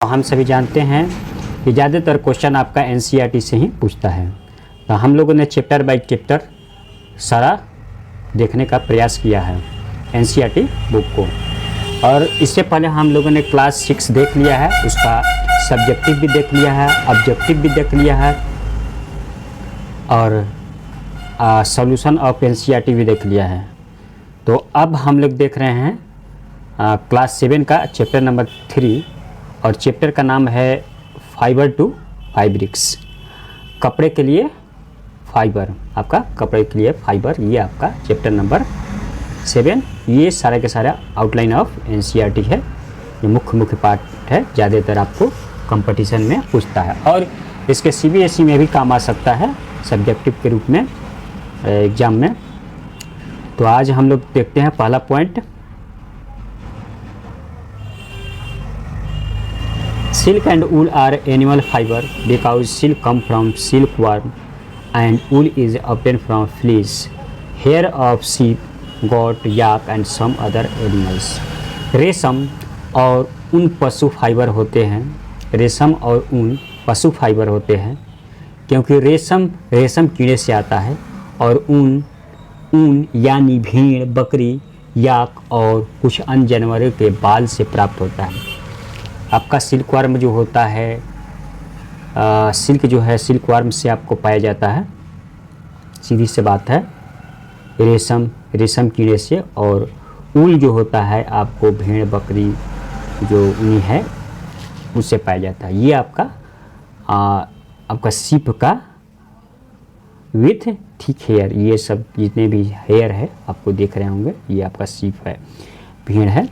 हम सभी जानते हैं कि ज़्यादातर क्वेश्चन आपका एनसीईआरटी से ही पूछता है। तो हम लोगों ने चैप्टर बाय चैप्टर सारा देखने का प्रयास किया है एनसीईआरटी बुक को, और इससे पहले हम लोगों ने क्लास 6 देख लिया है, उसका सब्जेक्टिव भी देख लिया है, ऑब्जेक्टिव भी देख लिया है और सॉल्यूशन ऑफ एनसीईआरटी भी देख लिया है। तो अब हम लोग देख रहे हैं क्लास 7 का चैप्टर नंबर 3 और चैप्टर का नाम है फाइबर टू फैब्रिक्स, कपड़े के लिए फाइबर। आपका कपड़े के लिए फाइबर, ये आपका चैप्टर नंबर 7। ये सारा के सारा आउटलाइन ऑफ एनसीईआरटी है, ये मुख्य पार्ट है, ज़्यादातर आपको कंपटीशन में पूछता है और इसके सीबीएसई में भी काम आ सकता है सब्जेक्टिव के रूप में एग्जाम में। तो आज हम लोग देखते हैं पहला point, silk and wool are animal fibre because silk come from silk worm and wool is obtain from fleece, hair of sheep, goat, yak and some other animals. रेशम और ऊन पशु फाइबर होते हैं, रेशम और ऊन पशु फाइबर होते हैं क्योंकि रेशम कीड़े से आता है और ऊन यानी भेड़, बकरी, याक और कुछ अन्य जानवरों के बाल से प्राप्त होता है। आपका सिल्क वर्म जो होता है, सिल्क जो है सिल्क वर्म से आपको पाया जाता है, सीधी सी बात है, रेशम कीड़े से, और ऊल जो होता है आपको भेड़, बकरी जो ऊनी है उससे पाया जाता है। ये आपका सीप का विथ थिक हेयर, ये सब जितने भी हेयर है आपको देख रहे होंगे, ये आपका सीप है, भेड़ है,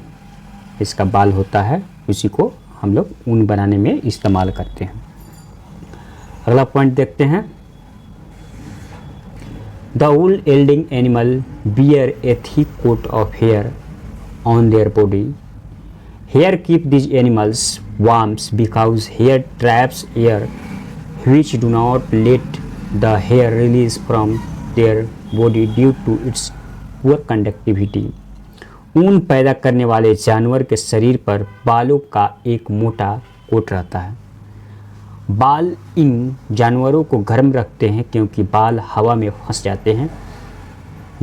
इसका बाल होता है, उसी को हम लोग ऊन बनाने में इस्तेमाल करते हैं। अगला पॉइंट देखते हैं, the wool yielding animal bear a thick coat of hair on their body, hair keep this animals warms because hair traps air which do not let the hair release from their body due to its poor conductivity। ऊन पैदा करने वाले जानवर के शरीर पर बालों का एक मोटा कोट रहता है। बाल इन जानवरों को गर्म रखते हैं क्योंकि बाल हवा में फंस जाते हैं,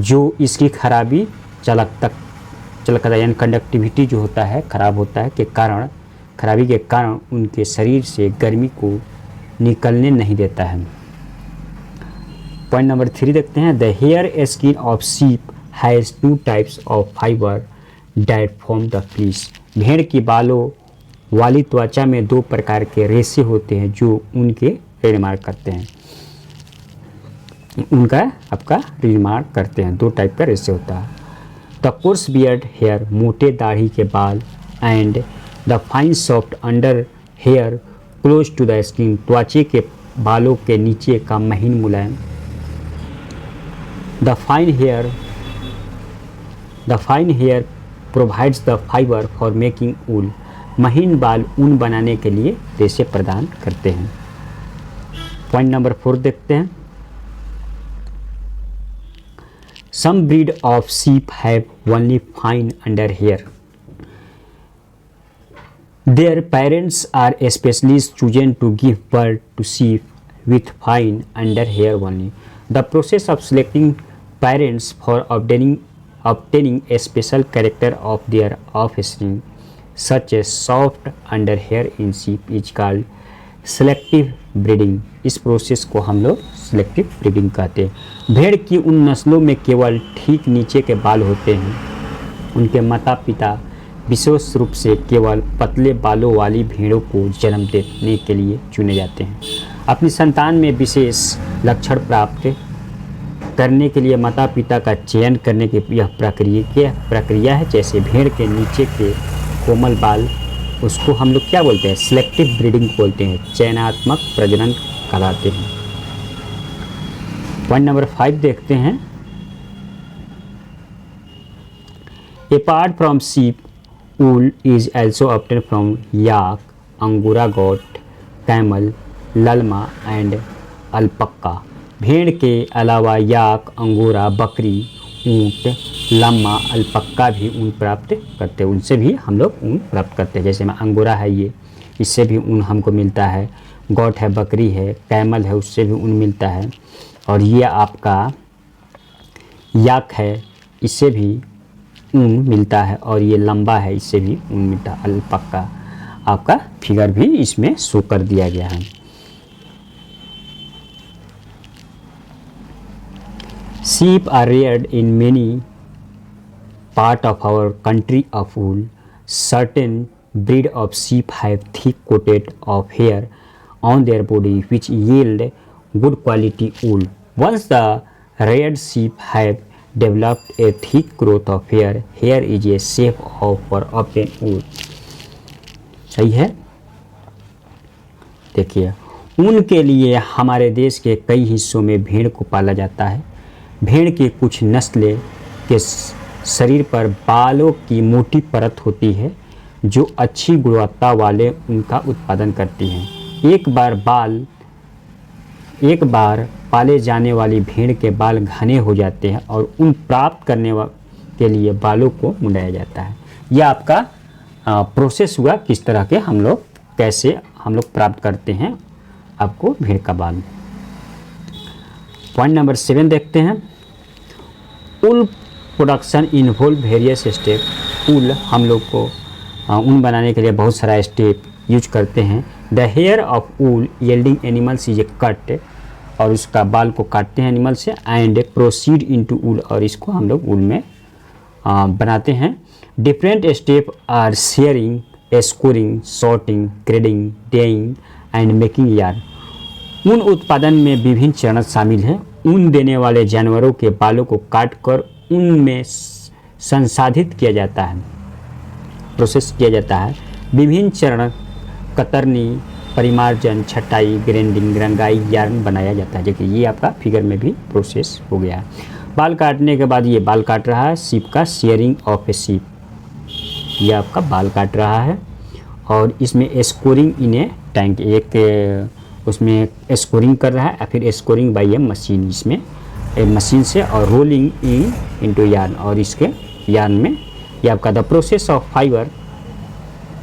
जो इसकी खराबी चलकता यानी कंडक्टिविटी जो होता है खराब होता है खराबी के कारण उनके शरीर से गर्मी को निकलने नहीं देता है। पॉइंट नंबर 3 देखते हैं, the hair skin of sheep has 2 types of fibre that form the fleece. भेड़ की बालों वाली त्वचा में 2 प्रकार के रेशे होते हैं जो उनके निर्माण करते हैं, आपका निर्माण करते हैं। 2 टाइप का रेशे होता है, द कोर्स बियर्ड हेयर, मोटे दाढ़ी के बाल, and the fine soft under hair close to the skin, त्वचा के बालों के नीचे का महीन मुलायम। The fine hair provides the fibre for making wool, महीन बाल ऊन बनाने के लिए रेशे प्रदान करते हैं। पॉइंट नंबर 4 देखते हैं, some breed of sheep have only fine under hair, their parents are especially chosen to give birth to sheep with fine under hair only. The process of selecting parents for obtaining a special character of their offspring, such as soft under hair in sheep, is called selective breeding. इस process को हम लोग selective breeding कहते हैं। भेड़ की उन नस्लों में केवल ठीक नीचे के बाल होते हैं, उनके माता पिता विशेष रूप से केवल पतले बालों वाली भेड़ों को जन्म देने के लिए चुने जाते हैं। अपनी संतान में विशेष लक्षण प्राप्त करने के लिए माता पिता का चयन करने की यह प्रक्रिया है। जैसे भेड़ के नीचे के कोमल बाल, उसको हम लोग क्या बोलते हैं, सिलेक्टिव ब्रीडिंग बोलते हैं, चयनात्मक प्रजनन कहलाते हैं। पॉइंट नंबर 5 देखते हैं, apart from sheep, wool is also obtained from yak, angora goat, camel, llama and alpaca। भेड़ के अलावा याक, अंगोरा, बकरी, ऊँट, लम्मा, अल्पक्का भी ऊन प्राप्त करते हैं, उनसे भी हम लोग ऊन प्राप्त करते हैं। जैसे में अंगोरा है, ये इससे भी ऊन हमको मिलता है। गॉट है, बकरी है, कैमल है, उससे भी ऊन मिलता है। और ये आपका याक है, इससे भी ऊन मिलता है। और ये लंबा है, इससे भी ऊन मिलता है। अल्पाका आपका फिगर भी इसमें शो कर दिया गया है। Sheep are reared in many part of our country of wool. Certain breed of sheep have thick coated of hair on their body which yield good quality wool. Once the reared sheep have developed a thick growth of hair, hair is a shape of for obtain wool. सही है। देखिए, ऊन के लिए हमारे देश के कई हिस्सों में भेड़ को पाला जाता है। भेड़ की कुछ नस्लें के शरीर पर बालों की मोटी परत होती है जो अच्छी गुणवत्ता वाले ऊन का उत्पादन करती हैं। एक बार पाले जाने वाली भेड़ के बाल घने हो जाते हैं और ऊन प्राप्त करने के लिए बालों को मुड़ाया जाता है। यह आपका प्रोसेस हुआ, किस तरह के कैसे हम लोग प्राप्त करते हैं आपको भेड़ का बाल। पॉइंट नंबर 7 देखते हैं। ऊल प्रोडक्शन इन्वॉल्व वेरियस स्टेप। ऊल हम लोग को ऊन बनाने के लिए बहुत सारा स्टेप यूज करते हैं। The hair of wool yielding animals is a cut, और उसका बाल को काटते हैं एनिमल से, एंड प्रोसीड इनटू ऊल, और इसको हम लोग ऊल में बनाते हैं। Different step are shearing, scouring, sorting, grading, dyeing and making yarn. ऊन उत्पादन में विभिन्न चरण शामिल हैं। ऊन देने वाले जानवरों के बालों को काटकर ऊन में संसाधित किया जाता है, प्रोसेस किया जाता है। विभिन्न चरण कतरनी, परिमार्जन, छटाई, ग्रेडिंग, रंगाई, यार्न बनाया जाता है। देखिए, ये आपका फिगर में भी प्रोसेस हो गया है। बाल काटने के बाद ये बाल काट रहा है सीप का, शेयरिंग ऑफ ए सीप, ये आपका बाल काट रहा है। और इसमें स्कोरिंग इन ए टैंक, एक उसमें स्कोरिंग कर रहा है, या फिर स्कोरिंग बाय ए मशीन, इसमें मशीन से, और रोलिंग इन इनटू यार्न, और इसके यार्न में ये आपका द प्रोसेस ऑफ फाइबर,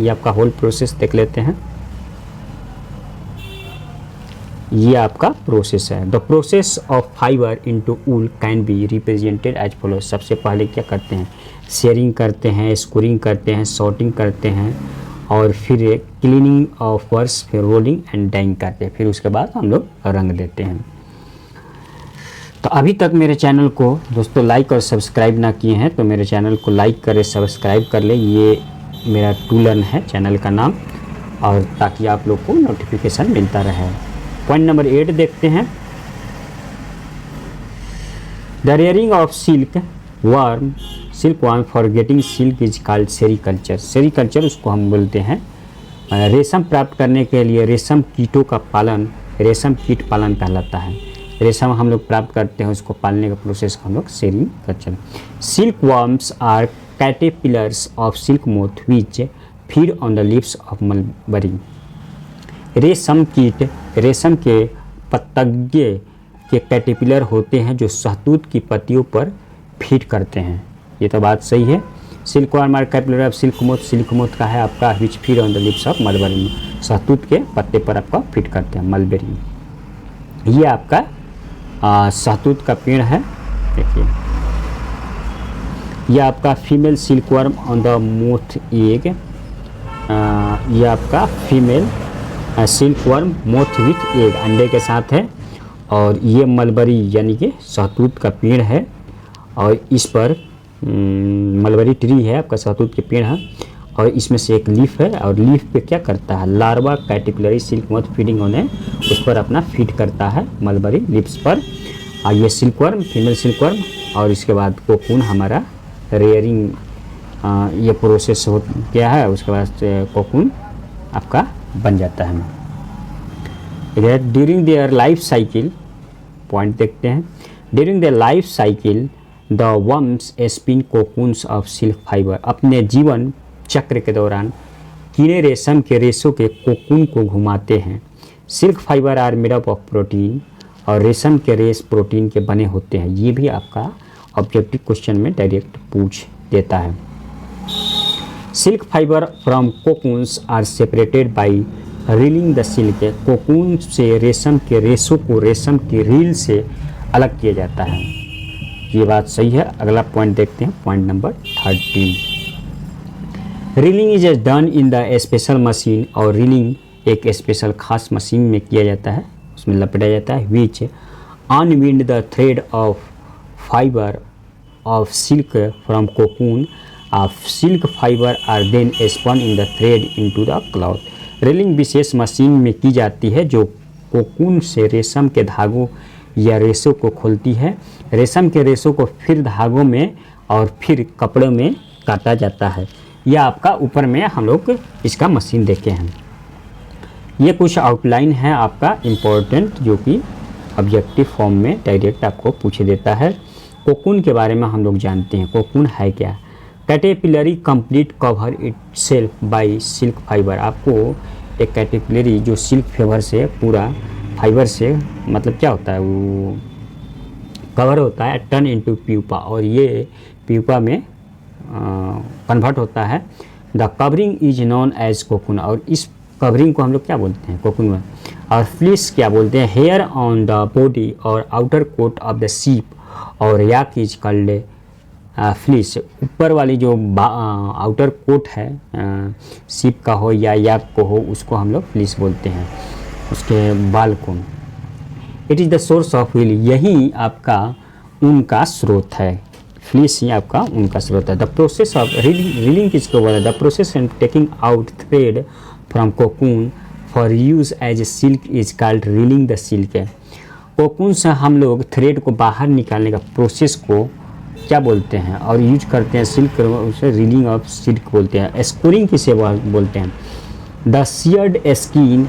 ये आपका होल प्रोसेस देख लेते हैं। ये आपका प्रोसेस है। The process of fibre into wool can be represented as follow. सबसे पहले क्या करते हैं, शेयरिंग करते हैं, स्कोरिंग करते हैं, सॉर्टिंग करते हैं, और फिर क्लीनिंग ऑफ वर्स, फिर रोलिंग एंड डाइंग करते हैं, फिर उसके बाद हम लोग रंग देते हैं। तो अभी तक मेरे चैनल को दोस्तों लाइक और सब्सक्राइब ना किए हैं तो मेरे चैनल को लाइक करें, सब्सक्राइब कर लें। ये मेरा टूलन है चैनल का नाम, और ताकि आप लोग को नोटिफिकेशन मिलता रहे। पॉइंट नंबर 8 देखते हैं। The rearing of silk worm for getting silk is called sericulture. Sericulture उसको हम बोलते हैं। रेशम प्राप्त करने के लिए रेशम कीटों का पालन रेशम कीट पालन कहलाता है। रेशम हम लोग प्राप्त करते हैं, उसको पालने का प्रोसेस को हम लोग sericulture. Silk worms are caterpillars of silk moth which feed on the leaves of mulberry. रेशम कीट रेशम के पतंगे के कैटरपिलर होते हैं जो शहतूत की पत्तियों पर फीड करते हैं। ये तो बात सही है। Silk worm are caterpillar of silk moth का है आपका which feed on the leaves of mulberry, शहतूत के पत्ते पर आपका फीड करते हैं, मलबेरी। ये आपका शहतूत का पेड़ है। देखिए, ये आपका female silk worm on the moth egg, ये आपका female silk worm moth with egg, अंडे के साथ है। और ये मलबरी यानी कि शहतूत का पेड़ है, और इस पर मलबरी ट्री है आपका, शहतूत के पेड़ है, और इसमें से एक लीफ है, और लीफ पे क्या करता है, larva caterpillar silk moth feeding होने उस पर अपना फीड करता है मलबरी लीव्स पर। और ये silk worm, female silk worm, और इसके बाद कोकून हमारा रेयरिंग, ये प्रोसेस हो गया है, उसके बाद कोकून आपका बन जाता है। इधर during their life cycle, point देखते हैं। During the life cycle the worms spin cocoons of silk fibre. अपने जीवन चक्र के दौरान कीड़े रेशम के रेशों के कोकून को घुमाते हैं। Silk fibre are made up of protein, और रेशम के रेश प्रोटीन के बने होते हैं। ये भी आपका ऑब्जेक्टिव क्वेश्चन में डायरेक्ट पूछ देता है। Silk fibre from cocoons are separated by reeling the silk. Cocoon से रेशम के रेशों को रेशम की रील से अलग किया जाता है। ये बात सही है। अगला पॉइंट देखते हैं, point number 13। Reeling is done in the special machine, और रीलिंग एक स्पेशल खास मशीन में किया जाता है, उसमें लपेटा जाता है। Which unwind the thread of fibre of silk from cocoon of silk fibre are then spun in the thread into the cloth. Reeling विशेष मशीन में की जाती है जो कोकून से रेशम के धागों या रेशों को खोलती है। रेशम के रेशों को फिर धागों में और फिर कपड़ों में काटा जाता है। यह आपका ऊपर में हम लोग इसका मशीन देखे हैं। ये कुछ आउटलाइन है आपका इम्पोर्टेंट, जो कि ऑब्जेक्टिव फॉर्म में डायरेक्ट आपको पूछ देता है। कोकून के बारे में हम लोग जानते हैं। कोकून है क्या? Caterpillar complete cover itself by silk fibre. आपको एक कैटरपिलरी जो सिल्क फाइबर से पूरा फाइबर से मतलब क्या होता है, वो कवर होता है, टर्न इनटू प्यूपा, और ये प्यूपा में कन्वर्ट होता है। The covering is known as cocoon, और इस कवरिंग को हम लोग क्या बोलते हैं कोकून में। और फ्लिस क्या बोलते हैं? हेयर ऑन द बॉडी और outer coat of the sheep, और याक इज कॉल्ड फ्लिस। ऊपर वाली जो आउटर कोट है शीप का हो या याक को हो, उसको हम लोग फ्लिस बोलते हैं, उसके बाल को। It is the source of wheel, यही आपका ऊन का स्रोत है। फ्लिस ही आपका ऊन का स्रोत है। द प्रोसेस ऑफ रीलिंग किसको बोला? The process of taking out thread from cocoon for use as a silk is called reeling the silk. Cocoon से हम लोग थ्रेड को बाहर निकालने का प्रोसेस को क्या बोलते हैं और यूज करते हैं सिल्क, उसे रीलिंग ऑफ सिल्क बोलते हैं। स्कोरिंग किसे बोलते हैं? The sheared skin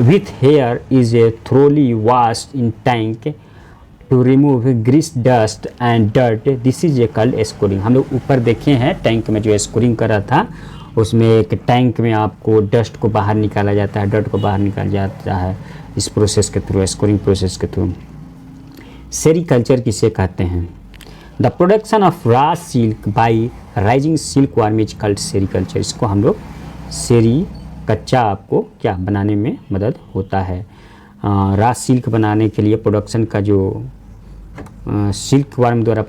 with hair is thoroughly washed in tank to remove grease, dust and dirt. This is called scoring. हम लोग ऊपर देखे हैं टैंक में जो स्कोरिंग कर रहा था, उसमें एक टैंक में आपको डस्ट को बाहर निकाला जाता है, डर्ट को बाहर निकाला जाता है इस प्रोसेस के थ्रू, स्कोरिंग प्रोसेस के थ्रू। सेरीकल्चर किसे कहते हैं? The production of raw silk by rising silk worm is called sericulture. इसको हम लोग सेरी कच्चा आपको क्या बनाने में मदद होता है। रॉ सिल्क बनाने के लिए प्रोडक्शन का जो सिल्क वर्म द्वारा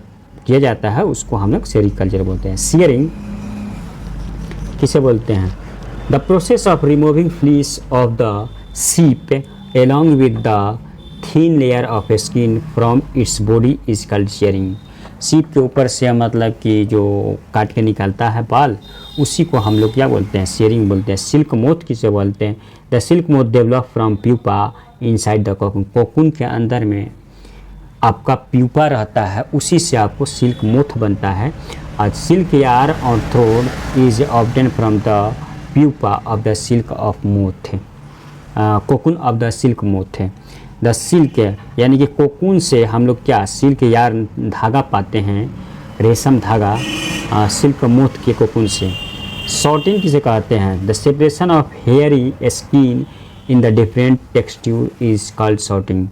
किया जाता है उसको हम लोग सेरीकल्चर बोलते हैं। सीयरिंग किसे बोलते हैं? The process of removing fleece of the sheep along with the thin layer of skin from its body is called shearing. Sheep के ऊपर से मतलब कि जो काट के निकालता है बाल, उसी को हम लोग क्या बोलते हैं? शेयरिंग बोलते हैं। सिल्क मोथ किसे बोलते हैं? The silk moth develop from pupa inside the cocoon. Cocoon के अंदर में आपका प्यूपा रहता है, उसी से आपको सिल्क मोथ बनता है। और सिल्क यार और thread is obtain from the pupa of the silk of moth, cocoon of the silk moth. The silk यानी कि कोकून से हम लोग क्या सिल्क यार धागा पाते हैं, रेशम धागा सिल्क मोथ के कोकून से। सॉर्टिंग किसे कहते हैं? The separation of hairy skin in the different texture is called sorting.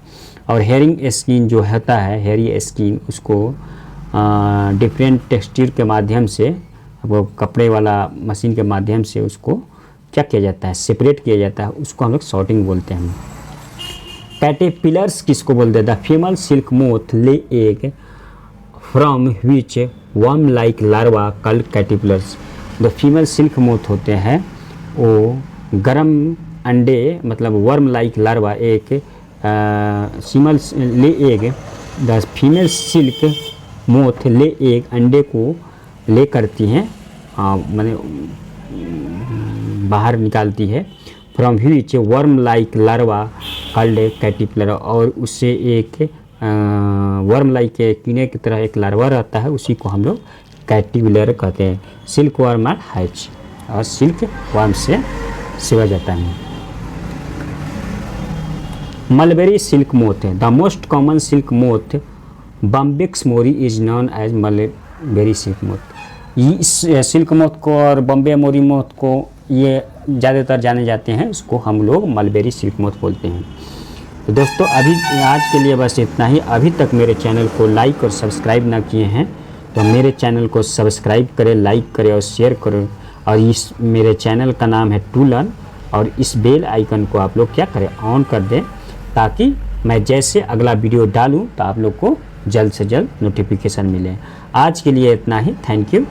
और हेयरिंग स्किन जो होता है, हेयरी स्किन, उसको डिफरेंट टेक्सचर के माध्यम से, वो कपड़े वाला मशीन के माध्यम से उसको क्या किया जाता है? सेपरेट किया जाता है, उसको हम लोग सॉर्टिंग बोलते हैं। कैटरपिलर्स किसको बोलते हैं? द फीमेल सिल्क मोथ ले egg from which worm like larva called caterpillars. जो फीमेल सिल्क मोथ होते हैं वो गर्म अंडे मतलब वर्म लाइक लार्वा, एक फीमेल ले egg, the female silk moth ले एग अंडे को ले करती हैं, माने बाहर निकालती है। From which worm like larva called caterpillar, और उससे एक वर्म लाइक के कीड़े की तरह एक लार्वा रहता है, उसी को हम लोग कैटरपिलर कहते हैं। सिल्क वर्म आर हैच, और सिल्क वर्म से सेवा जाता है। मलबेरी सिल्क मोथ है। The most common silk moth Bombyx mori is known as mulberry silk moth. इस सिल्क मोथ को और बॉम्बे मोरी मोथ को ये ज़्यादातर जाने जाते हैं, उसको हम लोग मलबेरी सिल्क मोथ बोलते हैं। तो दोस्तों अभी आज के लिए बस इतना ही। अभी तक मेरे चैनल को लाइक और सब्सक्राइब ना किए हैं तो मेरे चैनल को सब्सक्राइब करें, लाइक करें और शेयर करें। और इस मेरे चैनल का नाम है टू लर्न, और इस बेल आइकन को आप लोग क्या करें, ऑन कर दें, ताकि मैं जैसे अगला वीडियो डालूं तो आप लोग को जल्द से जल्द नोटिफिकेशन मिले। आज के लिए इतना ही। Thank you.